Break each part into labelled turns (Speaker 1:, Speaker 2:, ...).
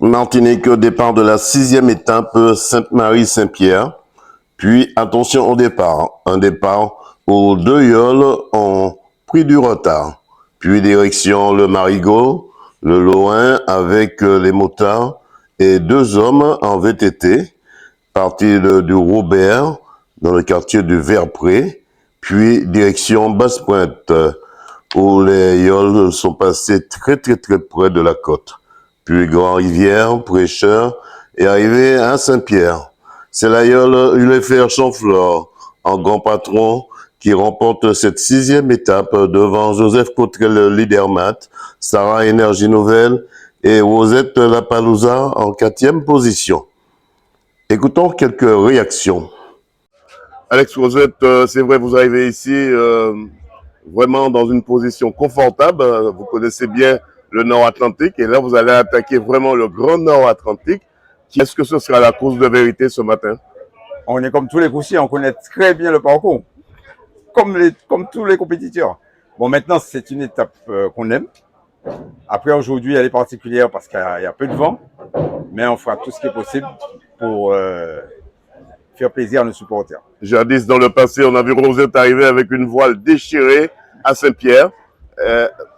Speaker 1: Martinique au départ de la 6e étape Sainte-Marie-Saint-Pierre. Puis attention au départ. Un départ où deux yoles ont pris du retard. Puis direction le Marigot, le Loin avec les motards et deux hommes en VTT. Parti du Robert dans le quartier du Verpré. Puis direction Basse-Pointe où les yoles sont passés très près de la côte. Puis Grand-Rivière, Prêcheur, et arrivé à Saint-Pierre. C'est la yole Ulefer Chanflore, en grand patron, qui remporte cette 6e étape devant Joseph Cotrel Lidermat, Sarah Énergie Nouvelle et Rosette Lapalouza en 4e position. Écoutons quelques réactions. Alex Rosette, c'est vrai, vous arrivez ici vraiment dans une position confortable. Vous connaissez bien le Nord-Atlantique et là, vous allez attaquer vraiment le Grand Nord-Atlantique. Est-ce que ce sera la course de vérité ce matin?
Speaker 2: On est comme tous les coursiers, on connaît très bien le parcours, comme tous les compétiteurs. Bon, maintenant, c'est une étape qu'on aime. Après, aujourd'hui, elle est particulière parce qu'il y a peu de vent, mais on fera tout ce qui est possible pour faire plaisir à nos supporters.
Speaker 1: Jadis, dans le passé, on a vu Rosette arriver avec une voile déchirée à Saint-Pierre.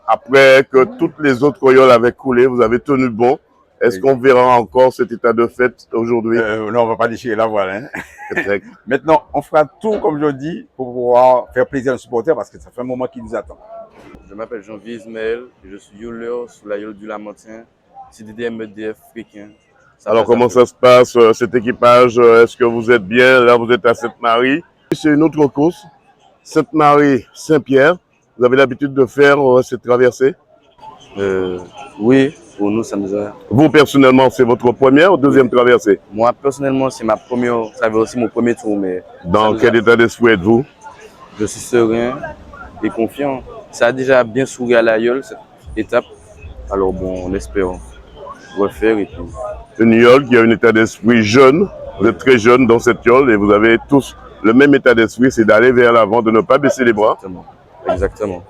Speaker 1: Après que toutes les autres yoles avaient coulé, vous avez tenu bon. Est-ce qu'on verra encore cet état de fait aujourd'hui?
Speaker 2: Non, on ne va pas déchirer la voile. Hein. Maintenant, on fera tout, comme je dis, pour pouvoir faire plaisir à nos supporters parce que ça fait un moment qu'ils nous attendent.
Speaker 3: Je m'appelle Jean-Vies Ismaël, je suis yoleur sur la yole du Lamantin, CDD MEDF Fricain.
Speaker 1: Alors, comment ça se passe, cet équipage? Est-ce que vous êtes bien? Là, vous êtes à Sainte-Marie. C'est une autre course, Sainte-Marie-Saint-Pierre. Vous avez l'habitude de faire cette traversée?
Speaker 3: Oui, pour nous, ça nous a...
Speaker 1: Vous, personnellement, c'est votre première ou deuxième traversée?
Speaker 3: Moi, personnellement, c'est ma première traversée, mon premier tour. Mais
Speaker 1: dans quel état d'esprit êtes-vous?
Speaker 3: Je suis serein et confiant. Ça a déjà bien souri à la yole, cette étape. Alors bon, on espère refaire et puis...
Speaker 1: Une yole qui a un état d'esprit jeune. Vous êtes très jeune dans cette yole et vous avez tous le même état d'esprit, c'est d'aller vers l'avant, de ne pas baisser les bras.
Speaker 3: Exactement.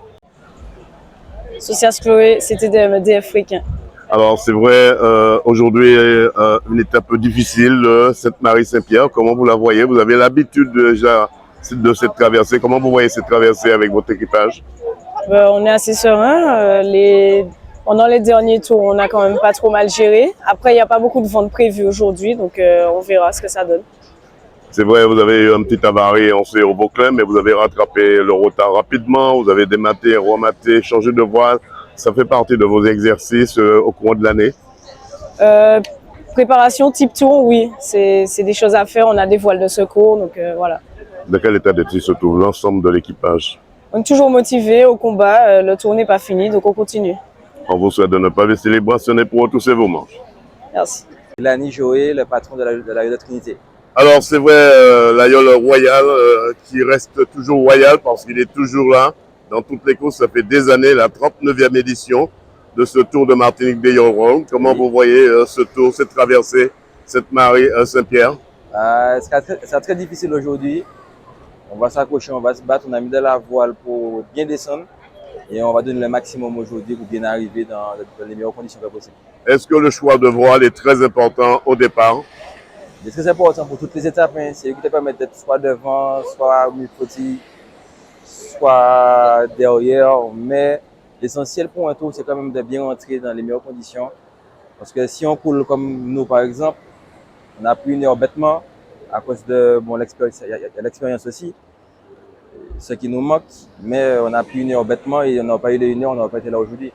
Speaker 4: Socias Chloé, c'était des MEDF Fricain.
Speaker 1: Alors c'est vrai, aujourd'hui une étape difficile, Sainte-Marie-Saint-Pierre. Comment vous la voyez? Vous avez l'habitude déjà de cette traversée. Comment vous voyez cette traversée avec votre équipage?
Speaker 4: On est assez serein. Pendant les derniers tours, on a quand même pas trop mal géré. Après, il n'y a pas beaucoup de ventes prévues aujourd'hui, donc on verra ce que ça donne.
Speaker 1: C'est vrai, vous avez eu un petit avarie, on sait, au Vauclin, mais vous avez rattrapé le retard rapidement. Vous avez dématé, rematé, changé de voile. Ça fait partie de vos exercices au cours de l'année?
Speaker 4: Préparation type tour, oui. C'est des choses à faire. On a des voiles de secours, donc voilà.
Speaker 1: De quel état d'esprit se trouve l'ensemble de l'équipage?
Speaker 4: On est toujours motivé au combat. Le tour n'est pas fini, donc on continue.
Speaker 1: On vous souhaite de ne pas baisser les bras, ce n'est pour retrousser vos manches.
Speaker 4: Merci.
Speaker 5: Lani Joé, le patron de la yole de Trinité.
Speaker 1: Alors c'est vrai, la yole royale qui reste toujours royale parce qu'il est toujours là. Dans toutes les courses, ça fait des années, la 39e édition de ce Tour de Martinique des Yoles. Comment vous voyez ce tour, cette traversée, Sainte-Marie-Saint-Pierre?
Speaker 5: C'est très difficile aujourd'hui. On va s'accrocher, on va se battre. On a mis de la voile pour bien descendre. Et on va donner le maximum aujourd'hui pour bien arriver dans les meilleures conditions possibles.
Speaker 1: Est-ce que le choix de voile est très important au départ?
Speaker 5: C'est très important pour toutes les étapes. Hein. C'est eux qui te permettent d'être soit devant, soit mi-petit, soit derrière. Mais l'essentiel pour un tour, c'est quand même de bien rentrer dans les meilleures conditions. Parce que si on coule comme nous, par exemple, on a pris une heure bêtement à cause de l'expérience. Il y a l'expérience aussi. Ce qui nous manque, mais on a pris une heure bêtement et on n'a pas eu les 1 heure, on n'aurait pas été là aujourd'hui.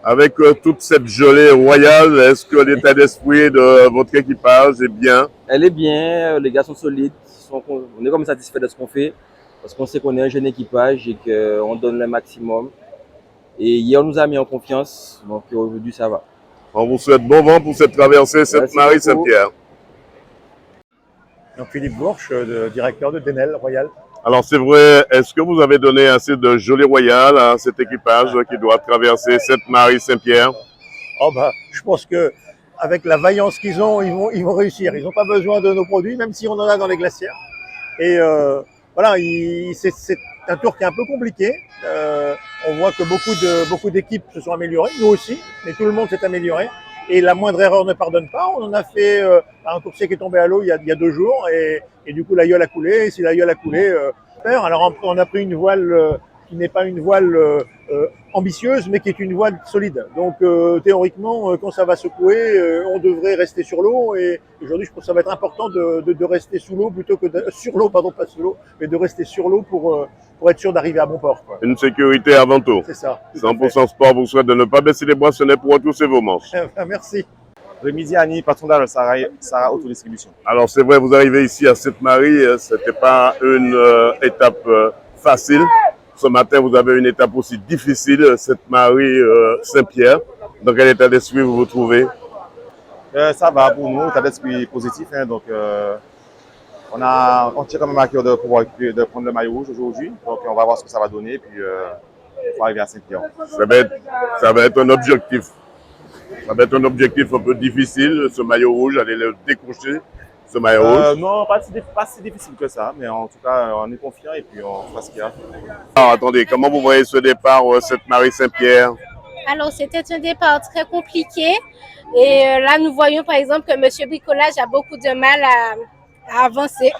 Speaker 5: Avec
Speaker 1: toute cette gelée royale, est-ce que l'état d'esprit de votre équipage est bien?
Speaker 5: Elle est bien, les gars sont solides, on est comme satisfait de ce qu'on fait, parce qu'on sait qu'on est un jeune équipage et qu'on donne le maximum. Et hier, on nous a mis en confiance, donc aujourd'hui, ça va.
Speaker 1: On vous souhaite bon vent pour cette traversée Sainte-Marie-Saint-Pierre.
Speaker 6: Philippe Bourche, directeur de Denel Royal.
Speaker 1: Alors c'est vrai, est-ce que vous avez donné assez de gelée royale à cet équipage qui doit traverser Sainte-Marie-Saint-Pierre?
Speaker 6: Je pense que avec la vaillance qu'ils ont, ils vont réussir. Ils n'ont pas besoin de nos produits, même si on en a dans les glacières. Et voilà, c'est un tour qui est un peu compliqué. On voit que beaucoup d'équipes se sont améliorées, nous aussi, mais tout le monde s'est amélioré. Et la moindre erreur ne pardonne pas. On en a fait un coursier qui est tombé à l'eau il y a 2 jours et du coup l'aïeul a coulé. Et si l'aïeul a coulé, alors on a pris une voile qui n'est pas une voile ambitieuse, mais qui est une voile solide. Donc théoriquement, quand ça va secouer, on devrait rester sur l'eau. Et aujourd'hui, je pense que ça va être important de rester sous l'eau plutôt que sur l'eau, pardon, pas sous l'eau, mais de rester sur l'eau pour être sûr d'arriver à bon port, quoi.
Speaker 1: Une sécurité avant tout.
Speaker 6: C'est ça.
Speaker 1: 100% Sport vous souhaite de ne pas baisser les boissonnets pour retrousser vos manches.
Speaker 6: Merci.
Speaker 7: Rémi Ziani, patron d'Al Sarah Autodistribution.
Speaker 1: Alors c'est vrai, vous arrivez ici à Sainte-Marie, ce n'était pas une étape facile. Ce matin, vous avez une étape aussi difficile, Sainte-Marie-Saint-Pierre. Dans quel état d'esprit vous vous trouvez?
Speaker 7: Ça va pour nous, état d'esprit positif. Hein, donc, on tient quand même à cœur de pouvoir de prendre le maillot rouge aujourd'hui. Donc, on va voir ce que ça va donner. Puis, on va arriver à Saint-Pierre.
Speaker 1: Ça va être un objectif. Ça va être un objectif un peu difficile, ce maillot rouge, aller le décrocher, ce maillot rouge.
Speaker 7: Non, pas si difficile que ça. Mais en tout cas, on est confiant et puis on fera ce qu'il y a.
Speaker 1: Alors attendez, comment vous voyez ce départ Sainte-Marie-Saint-Pierre?
Speaker 8: Alors, c'était un départ très compliqué. Et là, nous voyons par exemple que M. Bricolage a beaucoup de mal à avancer.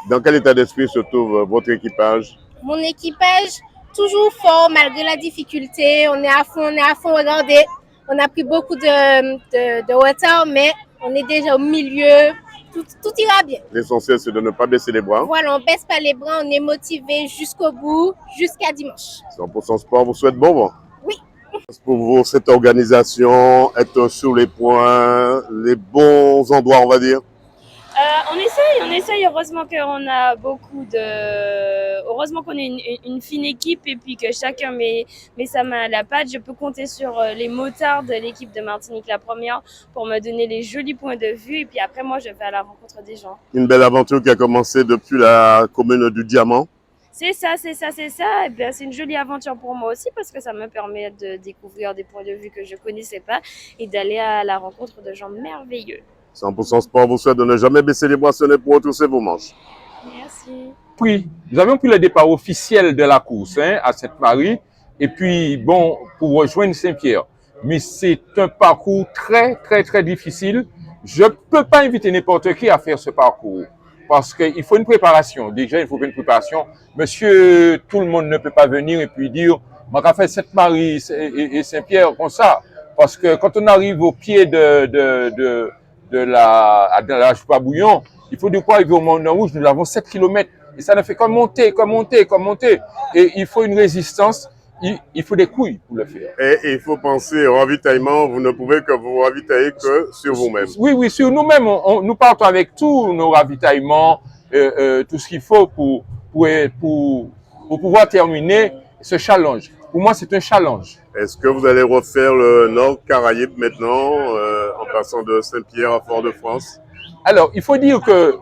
Speaker 1: Dans quel état d'esprit se trouve votre équipage?
Speaker 8: Mon équipage, toujours fort malgré la difficulté. On est à fond, regardez. On a pris beaucoup de retard, mais on est déjà au milieu. Tout ira bien.
Speaker 1: L'essentiel, c'est de ne pas baisser les bras.
Speaker 8: Voilà, on ne baisse pas les bras, on est motivé jusqu'au bout, jusqu'à dimanche.
Speaker 1: 100% Sport vous souhaite bon vent.
Speaker 8: Oui.
Speaker 1: Pour vous, cette organisation, être sur les points, les bons endroits, on va dire?
Speaker 9: On essaye. Heureusement qu'on a heureusement qu'on est une fine équipe et puis que chacun met sa main à la pâte. Je peux compter sur les motards de l'équipe de Martinique la première pour me donner les jolis points de vue et puis après moi je vais à la rencontre des gens.
Speaker 1: Une belle aventure qui a commencé depuis la commune du Diamant.
Speaker 9: C'est ça. Et bien, c'est une jolie aventure pour moi aussi parce que ça me permet de découvrir des points de vue que je ne connaissais pas et d'aller à la rencontre de gens merveilleux.
Speaker 1: 100% Sport vous souhaite de ne jamais baisser les boissonnets pour retrousser vos manches.
Speaker 9: Merci.
Speaker 10: Nous avions pris le départ officiel de la course à Sainte-Marie et puis bon, pour rejoindre Saint-Pierre. Mais c'est un parcours très difficile. Je ne peux pas inviter n'importe qui à faire ce parcours parce qu'il faut une préparation. Déjà, il faut une préparation. Monsieur, tout le monde ne peut pas venir et puis dire « on va faire Sainte-Marie et Saint-Pierre comme ça ». Parce que quand on arrive au pied de la Joupa Bouillon, il faut de quoi arriver au Moulin Rouge, nous avons 7 km. Et ça ne fait qu'en monter. Et il faut une résistance, il faut des couilles pour le faire.
Speaker 1: Et il faut penser au ravitaillement, vous ne pouvez que vous ravitailler que sur vous-même.
Speaker 10: Oui, sur nous-mêmes. Nous partons avec tous nos ravitaillements, tout ce qu'il faut pour pouvoir terminer ce challenge. Pour moi, c'est un challenge.
Speaker 1: Est-ce que vous allez refaire le Nord Caraïbes maintenant, en passant de Saint-Pierre à Fort-de-France?
Speaker 10: Alors, il faut dire que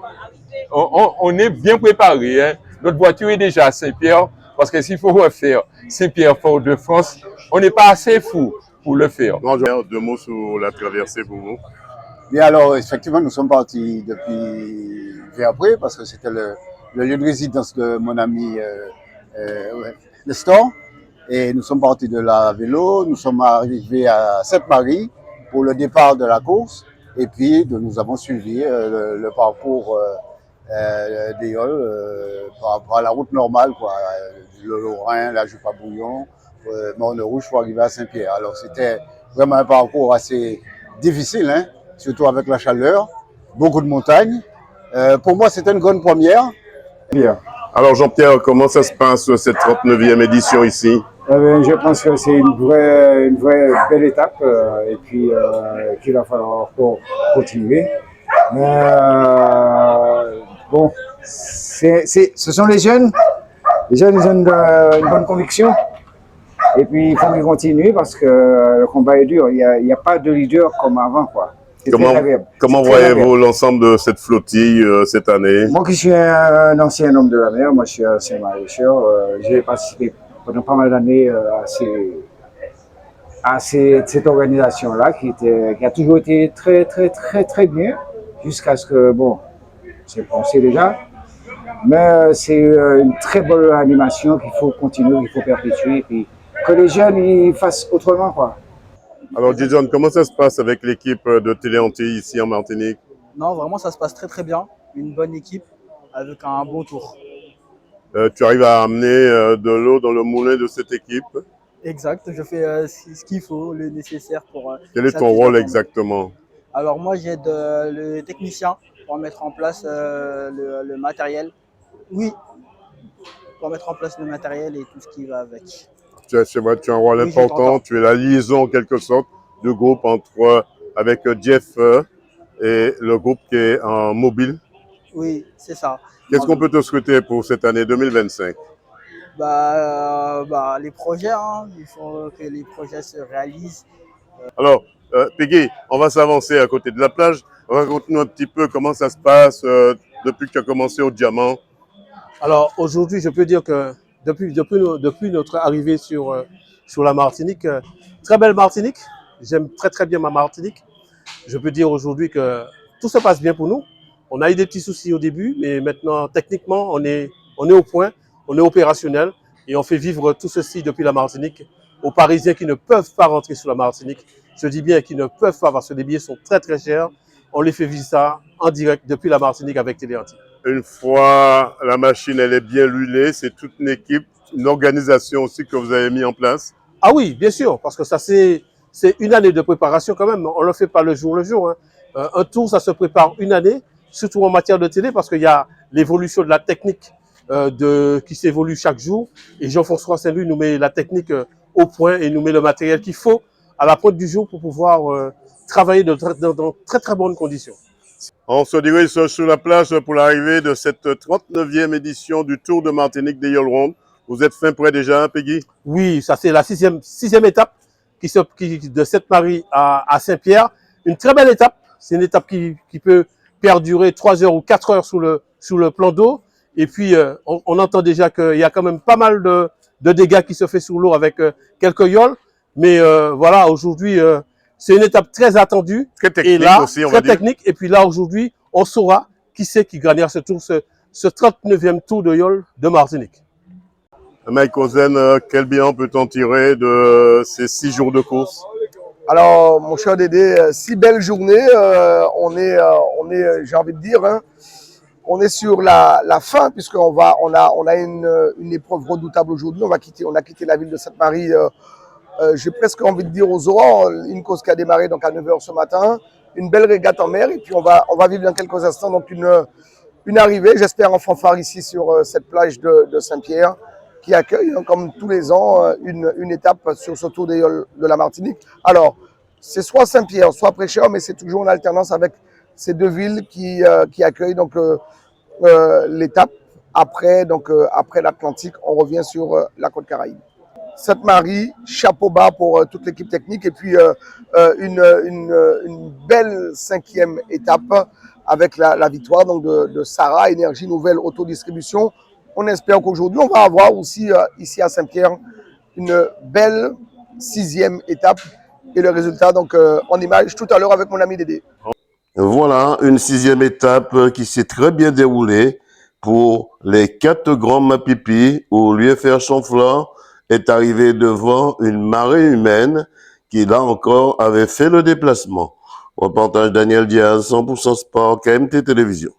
Speaker 10: on est bien préparé. Hein. Notre voiture est déjà à Saint-Pierre, parce que s'il faut refaire Saint-Pierre-Fort-de-France, on n'est pas assez fou pour le faire.
Speaker 1: Deux mots sur la traversée pour vous.
Speaker 11: Bien alors, effectivement, nous sommes partis depuis Verpré, parce que c'était le lieu de résidence de mon ami Nestor. Et nous sommes partis de la vélo, nous sommes arrivés à Sainte-Marie pour le départ de la course. Et puis, nous avons suivi le parcours des Yoles par rapport à la route normale, quoi. Le Lorrain, la Joupa Bouillon, Moulin Rouge pour arriver à Saint-Pierre. Alors, c'était vraiment un parcours assez difficile, hein, surtout avec la chaleur, beaucoup de montagnes. Pour moi, c'était une grande première.
Speaker 1: Bien. Alors, Jean-Pierre, comment ça se passe cette 39e édition ici?
Speaker 12: Je pense que c'est une vraie belle étape et puis qu'il va falloir encore continuer. Bon, ce sont les jeunes. Les jeunes, ils ont une bonne conviction. Et puis, il faut qu'ils continuent parce que le combat est dur. Il n'y a pas de leader comme avant, quoi.
Speaker 1: Comment voyez-vous l'ensemble de cette flottille cette année?
Speaker 12: Moi qui suis un ancien homme de la mer, moi je suis un ancien marécheur, j'ai participé pendant pas mal d'années à cette organisation-là qui a toujours été très bien jusqu'à ce que, bon, on sait déjà, mais c'est une très bonne animation qu'il faut continuer, qu'il faut perpétuer et puis que les jeunes ils fassent autrement, quoi.
Speaker 13: Alors Jason, comment ça se passe avec l'équipe de Télé Antilles ici en Martinique?
Speaker 14: Non, vraiment, ça se passe très très bien. Une bonne équipe avec un bon tour.
Speaker 13: Tu arrives à amener de l'eau dans le moulin de cette équipe?
Speaker 14: Exact, je fais ce qu'il faut, le nécessaire pour.
Speaker 13: Quel est ton rôle exactement?
Speaker 14: Alors moi, j'aide le technicien pour mettre en place le matériel. Oui, pour mettre en place le matériel et tout ce qui va avec.
Speaker 13: C'est vrai, tu as un rôle important, tu es la liaison en quelque sorte du groupe avec Jeff et le groupe qui est en mobile.
Speaker 14: Oui, c'est ça.
Speaker 13: Qu'est-ce qu'on peut te souhaiter pour cette année 2025?
Speaker 14: Les projets, hein, il faut que les projets se réalisent.
Speaker 13: Alors, Peggy, on va s'avancer à côté de la plage. Raconte-nous un petit peu comment ça se passe depuis que tu as commencé au Diamant.
Speaker 15: Alors aujourd'hui, je peux dire que depuis notre arrivée sur la Martinique, très belle Martinique, j'aime très très bien ma Martinique. Je peux dire aujourd'hui que tout se passe bien pour nous. On a eu des petits soucis au début, mais maintenant techniquement on est au point, on est opérationnel et on fait vivre tout ceci depuis la Martinique aux Parisiens qui ne peuvent pas rentrer sur la Martinique. Je dis bien qu'ils ne peuvent pas parce que les billets sont très très chers. On les fait vivre ça en direct depuis la Martinique avec Télé Antilles.
Speaker 13: Une fois la machine elle est bien huilée, c'est toute une équipe, une organisation aussi que vous avez mis en place?
Speaker 15: Ah oui, bien sûr, parce que ça c'est une année de préparation quand même. On ne le fait pas le jour. Hein. Un tour, ça se prépare une année, surtout en matière de télé, parce qu'il y a l'évolution de la technique qui s'évolue chaque jour. Et Jean-François Saint-Louis nous met la technique au point et nous met le matériel qu'il faut à la pointe du jour pour pouvoir travailler dans très très bonnes conditions.
Speaker 13: On se dirige sur la plage pour l'arrivée de cette 39e édition du Tour de Martinique des Yole Rondes. Vous êtes fin prêt déjà, Peggy?
Speaker 15: Oui, ça c'est la sixième étape de Sainte-Marie à Saint-Pierre. Une très belle étape. C'est une étape qui peut perdurer 3 heures ou 4 heures sous le plan d'eau. Et puis, on entend déjà qu'il y a quand même pas mal de dégâts qui se fait sous l'eau avec quelques yoles. Mais voilà, aujourd'hui, c'est une étape très attendue.
Speaker 13: Très technique
Speaker 15: et là,
Speaker 13: aussi, on va
Speaker 15: très technique. Et puis là, aujourd'hui, on saura qui c'est qui gagnera ce tour, ce 39e tour de Yole de Martinique.
Speaker 13: Mike Ozen, quel bilan peut-on tirer de ces 6 jours de course?
Speaker 16: Alors, mon cher Dédé, 6 belles journées. On est, j'ai envie de dire, hein, on est sur la fin puisqu'on a une épreuve redoutable aujourd'hui. On a quitté la ville de Sainte-Marie. J'ai presque envie de dire aux aurores, une course qui a démarré donc à 9 h ce matin, une belle régate en mer et puis on va vivre dans quelques instants donc une arrivée, j'espère en fanfare ici sur cette plage de Saint-Pierre qui accueille comme tous les ans une étape sur ce Tour des Yoles de la Martinique. Alors c'est soit Saint-Pierre, soit Prêcheur, mais c'est toujours en alternance avec ces deux villes qui accueillent donc l'étape. Après l'Atlantique, on revient sur la côte Caraïbe. Sainte-Marie, chapeau bas pour toute l'équipe technique et puis une belle 5e étape avec la victoire donc de Sarah, Énergie Nouvelle Autodistribution. On espère qu'aujourd'hui, on va avoir aussi ici à Saint-Pierre une belle 6e étape et le résultat donc en image tout à l'heure avec mon ami Dédé.
Speaker 1: Voilà une 6e étape qui s'est très bien déroulée pour les 4 grands Mapipi où l'UFR Chamflore est arrivé devant une marée humaine qui, là encore, avait fait le déplacement. Reportage Daniel Diaz, 100% Sport, KMT Télévision.